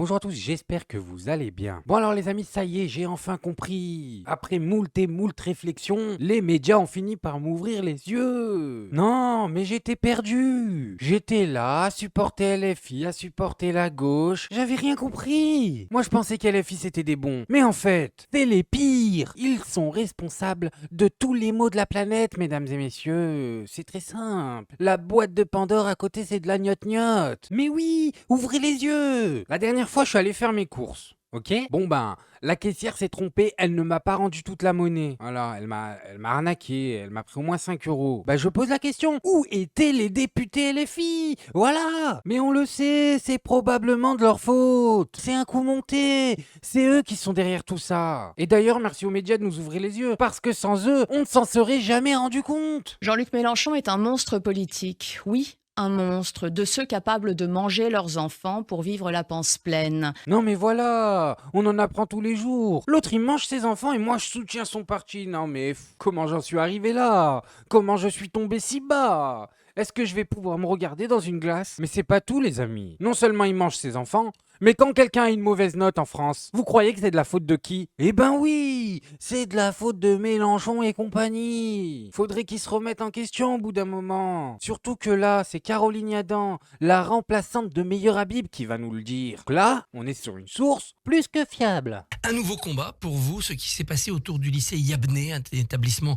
Bonjour à tous, j'espère que vous allez bien. Bon alors les amis, ça y est, j'ai enfin compris. Après moult et moult réflexions, les médias ont fini par m'ouvrir les yeux. Non, mais j'étais perdu. J'étais là, à supporter LFI, à supporter la gauche. J'avais rien compris. Moi je pensais qu'LFI c'était des bons. Mais en fait, c'est les pires. Ils sont responsables de tous les maux de la planète, mesdames et messieurs. C'est très simple. La boîte de Pandore à côté, c'est de la gnot-gnot. Mais oui, ouvrez les yeux. La dernière fois, je suis allé faire mes courses. Ok. Bon ben, la caissière s'est trompée, elle ne m'a pas rendu toute la monnaie. Voilà, elle m'a arnaqué, elle m'a pris au moins 5 euros. Bah je pose la question, où étaient les députés LFI? Voilà. Mais on le sait, c'est probablement de leur faute. C'est un coup monté. C'est eux qui sont derrière tout ça. Et d'ailleurs, merci aux médias de nous ouvrir les yeux, parce que sans eux, on ne s'en serait jamais rendu compte. Jean-Luc Mélenchon est un monstre politique. Oui, un monstre, de ceux capables de manger leurs enfants pour vivre la panse pleine. Non mais voilà, on en apprend tous les jours. L'autre il mange ses enfants et moi je soutiens son parti. Non mais comment j'en suis arrivé là? Comment je suis tombé si bas? Est-ce que je vais pouvoir me regarder dans une glace? Mais c'est pas tout les amis. Non seulement il mange ses enfants, mais quand quelqu'un a une mauvaise note en France, vous croyez que c'est de la faute de qui? Eh ben oui, c'est de la faute de Mélenchon et compagnie. Faudrait qu'ils se remettent en question au bout d'un moment. Surtout que là, c'est Caroline Yadan, la remplaçante de Meilleur Habib qui va nous le dire. Là, on est sur une source plus que fiable. Un nouveau combat pour vous, ce qui s'est passé autour du lycée Yabné, un établissement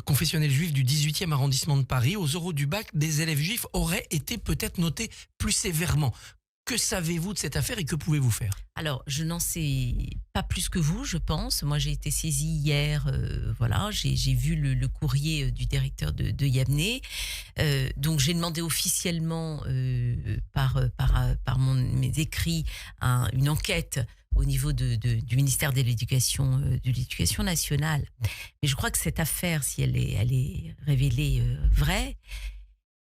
confessionnel juif du 18e arrondissement de Paris. Aux oraux du bac, des élèves juifs auraient été peut-être notés plus sévèrement. Que savez-vous de cette affaire et que pouvez-vous faire? Alors, je n'en sais pas plus que vous, je pense. Moi, j'ai été saisie hier. Voilà, j'ai vu le courrier du directeur de Yamné. Donc, j'ai demandé officiellement par mes écrits une enquête au niveau du ministère de l'Éducation nationale. Mais je crois que cette affaire, si elle est révélée vraie,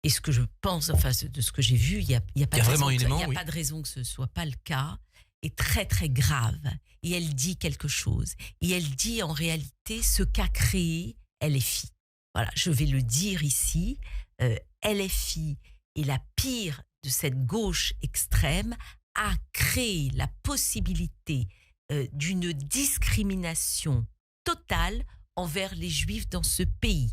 et ce que je pense, enfin, de ce que j'ai vu, il n'y a pas Il y a de vraiment raison, un élément, oui. pas de raison que ce ne soit pas le cas, est très très grave. Et elle dit quelque chose. Et elle dit en réalité ce qu'a créé LFI. Voilà, je vais le dire ici. LFI est la pire de cette gauche extrême, a créé la possibilité d'une discrimination totale envers les juifs dans ce pays.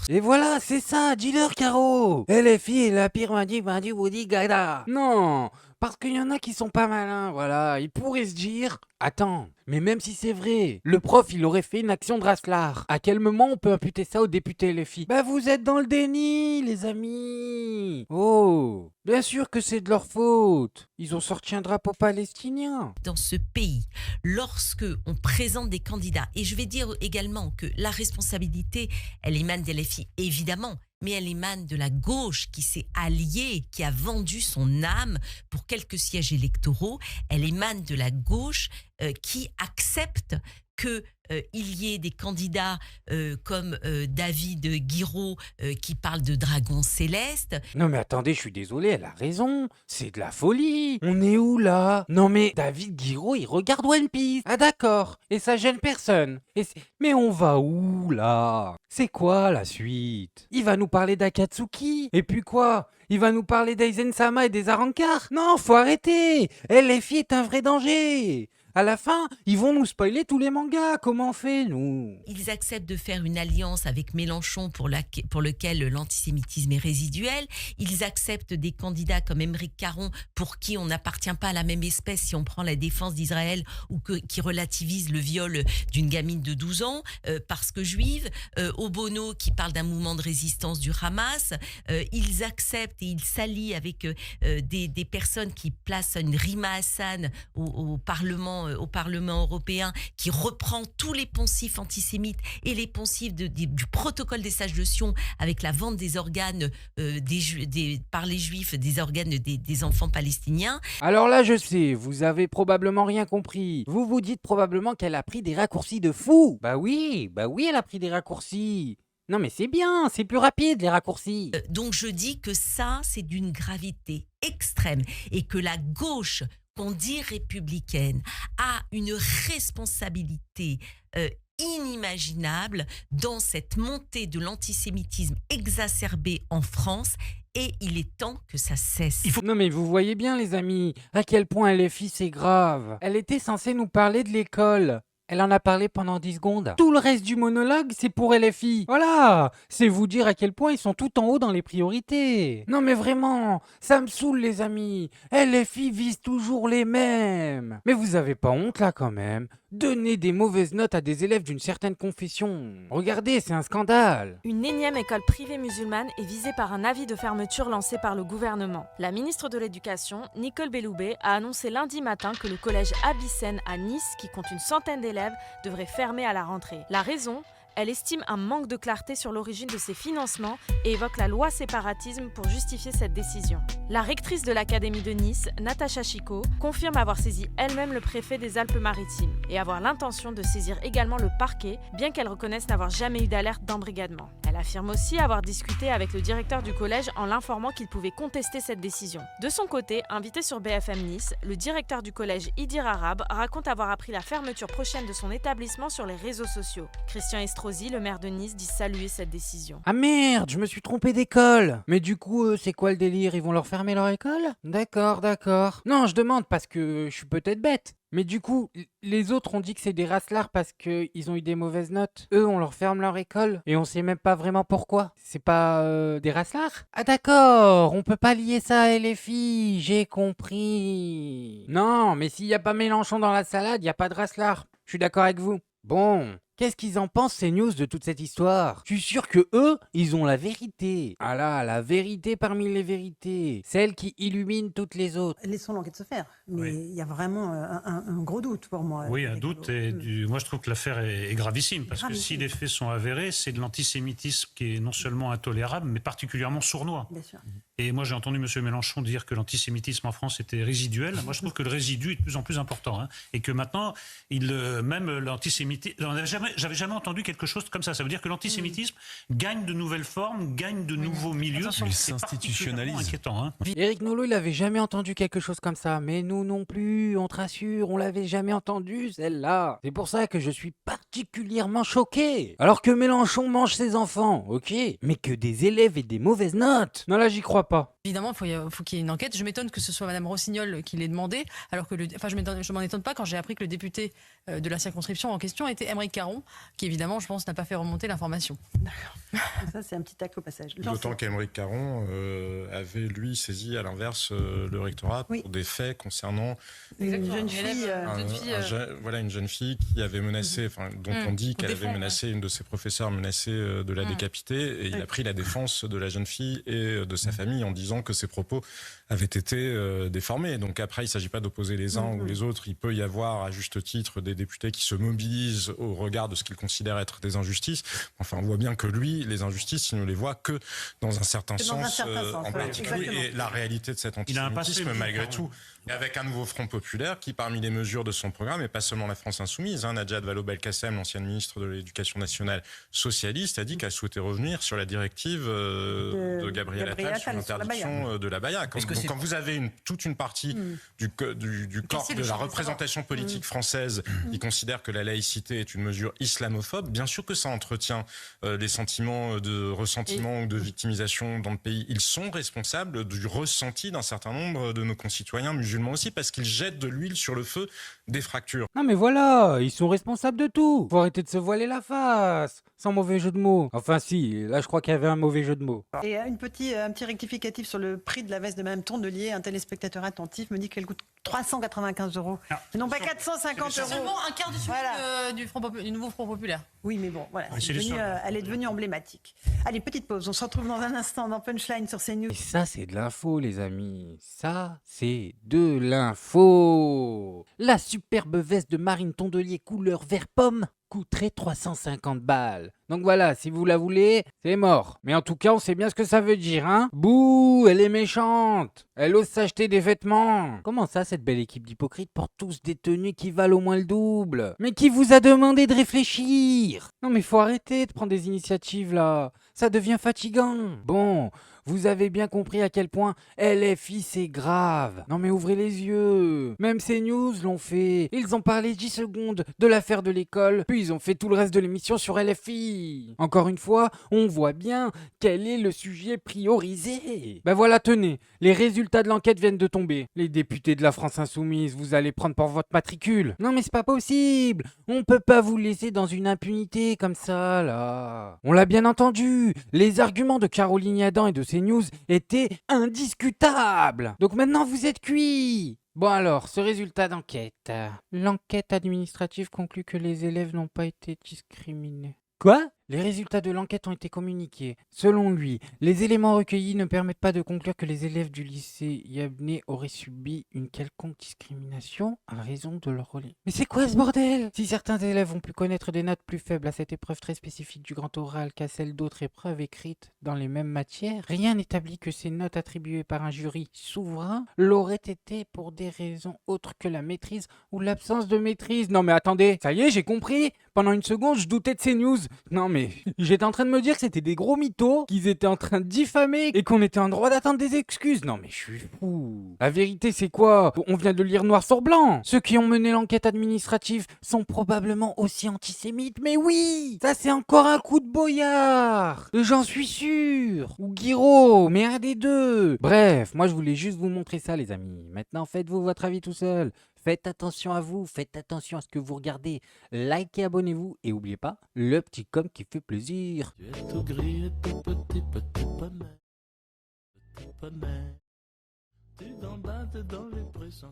Et voilà, c'est ça, dis-leur Caro. LFI est la pire Madi Woody Gada. Non, parce qu'il y en a qui sont pas malins, voilà. Ils pourraient se dire, attends, mais même si c'est vrai, le prof il aurait fait une action de Raslar. À quel moment on peut imputer ça aux députés LFI? Bah vous êtes dans le déni, les amis. Oh, bien sûr que c'est de leur faute. Ils ont sorti un drapeau palestinien. Dans ce pays, lorsque on présente des candidats, et je vais dire également que la responsabilité, elle émane des LFI, évidemment, mais elle émane de la gauche qui s'est alliée, qui a vendu son âme pour quelques sièges électoraux. Elle émane de la gauche qui accepte que il y ait des candidats comme David Guiraud qui parle de dragons célestes. Non mais attendez, je suis désolé, elle a raison. C'est de la folie. On est où là? Non mais David Guiraud, il regarde One Piece. Ah d'accord. Et ça gêne personne. Mais on va où là? C'est quoi la suite? Il va nous parler d'Akatsuki. Et puis quoi? Il va nous parler d'Aizen-sama et des Arankar? Non, faut arrêter. LFI est un vrai danger. À la fin, ils vont nous spoiler tous les mangas. Comment on fait, nous? Ils acceptent de faire une alliance avec Mélenchon pour lequel l'antisémitisme est résiduel. Ils acceptent des candidats comme Émeric Caron pour qui on n'appartient pas à la même espèce si on prend la défense d'Israël ou qui relativise le viol d'une gamine de 12 ans parce que juive. Obono qui parle d'un mouvement de résistance du Hamas. Ils acceptent et ils s'allient avec des personnes qui placent une Rima Hassan au Parlement européen, qui reprend tous les poncifs antisémites et les poncifs du protocole des sages de Sion avec la vente des organes par les juifs, des organes des enfants palestiniens. Alors là, je sais, vous avez probablement rien compris. Vous vous dites probablement qu'elle a pris des raccourcis de fou. Bah oui, elle a pris des raccourcis. Non mais c'est bien, c'est plus rapide les raccourcis. Donc je dis que ça, c'est d'une gravité extrême et que la gauche qu'on dit républicaine a une responsabilité inimaginable dans cette montée de l'antisémitisme exacerbé en France et il est temps que ça cesse. Non mais vous voyez bien les amis, à quel point LFI c'est grave. Elle était censée nous parler de l'école. Elle en a parlé pendant 10 secondes. Tout le reste du monologue, c'est pour LFI. Voilà, c'est vous dire à quel point ils sont tout en haut dans les priorités. Non mais vraiment, ça me saoule les amis. LFI vise toujours les mêmes. Mais vous avez pas honte là quand même? Donner des mauvaises notes à des élèves d'une certaine confession. Regardez, c'est un scandale. Une énième école privée musulmane est visée par un avis de fermeture lancé par le gouvernement. La ministre de l'Éducation, Nicole Belloubet, a annoncé lundi matin que le collège Avicenne à Nice, qui compte une centaine d'élèves, devrait fermer à la rentrée. La raison ? Elle estime un manque de clarté sur l'origine de ces financements et évoque la loi séparatisme pour justifier cette décision. La rectrice de l'Académie de Nice, Natacha Chicot, confirme avoir saisi elle-même le préfet des Alpes-Maritimes et avoir l'intention de saisir également le parquet, bien qu'elle reconnaisse n'avoir jamais eu d'alerte d'embrigadement. Elle affirme aussi avoir discuté avec le directeur du collège en l'informant qu'il pouvait contester cette décision. De son côté, invité sur BFM Nice, le directeur du collège Idir Arabe raconte avoir appris la fermeture prochaine de son établissement sur les réseaux sociaux. Christian Estrosi, le maire de Nice, dit saluer cette décision. Ah merde, je me suis trompé d'école. Mais du coup, c'est quoi le délire? Ils vont leur fermer leur école? D'accord. Non, je demande parce que je suis peut-être bête. Mais du coup, les autres ont dit que c'est des racelards parce qu'ils ont eu des mauvaises notes. Eux, on leur ferme leur école et on sait même pas vraiment pourquoi. C'est pas des racelards? Ah d'accord, on peut pas lier ça à LFI, j'ai compris. Non, mais s'il y a pas Mélenchon dans la salade, il y a pas de racelards. Je suis d'accord avec vous. Bon, qu'est-ce qu'ils en pensent ces news de toute cette histoire? Je suis sûr que eux, ils ont la vérité. Ah là, la vérité parmi les vérités. Celle qui illumine toutes les autres. Laissons l'enquête se faire. Mais Oui. il y a vraiment un gros doute pour moi. Oui, un avec doute. Gallo. Moi, je trouve que l'affaire est gravissime, parce que si Gravissime. les faits sont avérés, c'est de l'antisémitisme qui est non seulement intolérable, mais particulièrement sournois. Bien sûr. Et moi, j'ai entendu M. Mélenchon dire que l'antisémitisme en France était résiduel. Moi, je trouve que le résidu est de plus en plus important. Et que maintenant, même l'antisémitisme... J'avais jamais entendu quelque chose comme ça. Ça veut dire que l'antisémitisme gagne de nouvelles formes, gagne de nouveaux milieux. Attention, il C'est s'institutionnalise. particulièrement inquiétant. Éric Nolot, il avait jamais entendu quelque chose comme ça. Mais nous non plus, on te rassure, on l'avait jamais entendu, celle-là. C'est pour ça que je suis particulièrement choqué. Alors que Mélenchon mange ses enfants, ok, mais que des élèves aient des mauvaises notes. Non, là, j'y crois pas. Évidemment, faut qu'il y ait une enquête. Je m'étonne que ce soit Madame Rossignol qui l'ait demandé, alors que je m'en étonne pas quand j'ai appris que le député de la circonscription en question était Aymeric Caron, qui évidemment, je pense, n'a pas fait remonter l'information. Ça, c'est un petit tac au passage. D'autant qu'Aymeric Caron avait, lui, saisi à l'inverse le rectorat Oui. pour des faits concernant Une jeune fille. une jeune fille qui avait menacé, dont on dit qu'elle avait menacé une de ses professeurs, menacé de la décapiter, et il a pris la défense de la jeune fille et de sa famille en disant que ses propos avaient été déformés. Donc après, il ne s'agit pas d'opposer les uns ou les autres. Il peut y avoir, à juste titre, des députés qui se mobilisent au regard de ce qu'ils considèrent être des injustices. Enfin, on voit bien que lui, les injustices, il ne les voit que dans un certain sens, en oui, particulier. exactement. Et la réalité de cet Il a un passé, antisémitisme, lui, malgré Caron. tout, et avec un nouveau Front populaire qui, parmi les mesures de son programme, et pas seulement la France insoumise, Najat Vallaud-Belkacem, l'ancienne ministre de l'Éducation nationale socialiste, a dit qu'elle souhaitait revenir sur la directive de Gabriel Attal sur l'interdiction de la baya. Donc, quand vous avez toute une partie du corps Casser le de la champ des représentation politique française qui considère que la laïcité est une mesure islamophobe, bien sûr que ça entretient les sentiments de ressentiment ou de victimisation dans le pays. Ils sont responsables du ressenti d'un certain nombre de nos concitoyens musulmans aussi, parce qu'ils jettent de l'huile sur le feu des fractures. Non mais voilà, ils sont responsables de tout. Faut arrêter de se voiler la face. Sans mauvais jeu de mots. Enfin si, là je crois qu'il y avait un mauvais jeu de mots. Et un petit rectificatif sur le prix de la veste de Mme Tondelier. Un téléspectateur attentif me dit qu'elle coûte 395 €. Et non pas 450 €. Seulement un quart du suffit Voilà. du nouveau Front populaire. Oui, mais bon, voilà. Oui, c'est les soldes. Elle est devenue emblématique. Allez, petite pause. On se retrouve dans un instant dans Punchline sur CNews. Et ça c'est de l'info les amis. Ça c'est de l'info. La superbe veste de Marine Tondelier couleur vert pomme coûterait 350 balles. Donc voilà, si vous la voulez, c'est mort. Mais en tout cas, on sait bien ce que ça veut dire, hein. Bouh, elle est méchante. Elle ose s'acheter des vêtements. Comment ça, cette belle équipe d'hypocrites porte tous des tenues qui valent au moins le double? Mais qui vous a demandé de réfléchir? Non mais faut arrêter de prendre des initiatives là. Ça devient fatigant. Bon, Vous avez bien compris à quel point LFI c'est grave. Non mais ouvrez les yeux. Même CNews l'ont fait. Ils ont parlé 10 secondes de l'affaire de l'école, puis ils ont fait tout le reste de l'émission sur LFI. Encore une fois, on voit bien quel est le sujet priorisé. Ben voilà, tenez, les résultats de l'enquête viennent de tomber. Les députés de la France Insoumise, vous allez prendre pour votre matricule. Non mais c'est pas possible. On peut pas vous laisser dans une impunité comme ça, là. On l'a bien entendu. Les arguments de Caroline Yadan et de CNews étaient indiscutables. Donc maintenant vous êtes cuits. Bon alors, ce résultat d'enquête. L'enquête administrative conclut que les élèves n'ont pas été discriminés. Quoi ? Les résultats de l'enquête ont été communiqués. Selon lui, les éléments recueillis ne permettent pas de conclure que les élèves du lycée Yabné auraient subi une quelconque discrimination à raison de leur relais. Mais c'est quoi ce bordel ? Si certains élèves ont pu connaître des notes plus faibles à cette épreuve très spécifique du grand oral qu'à celle d'autres épreuves écrites dans les mêmes matières, rien n'établit que ces notes attribuées par un jury souverain l'auraient été pour des raisons autres que la maîtrise ou l'absence de maîtrise. Non mais attendez, ça y est, j'ai compris. Pendant une seconde, je doutais de ces news. Non mais j'étais en train de me dire que c'était des gros mythos, qu'ils étaient en train de diffamer et qu'on était en droit d'attendre des excuses. Non mais je suis fou. La vérité c'est quoi ? On vient de lire noir sur blanc. Ceux qui ont mené l'enquête administrative sont probablement aussi antisémites. Mais oui, ça c'est encore un coup de boyard. J'en suis sûr. Ou Guiraud, mais un des deux. Bref, moi je voulais juste vous montrer ça les amis. Maintenant faites-vous votre avis tout seul. Faites attention à vous, faites attention à ce que vous regardez, likez, abonnez-vous et n'oubliez pas le petit com qui fait plaisir. Tu es tout gris et tout petit, petit poney, tu gambades dans les prés sans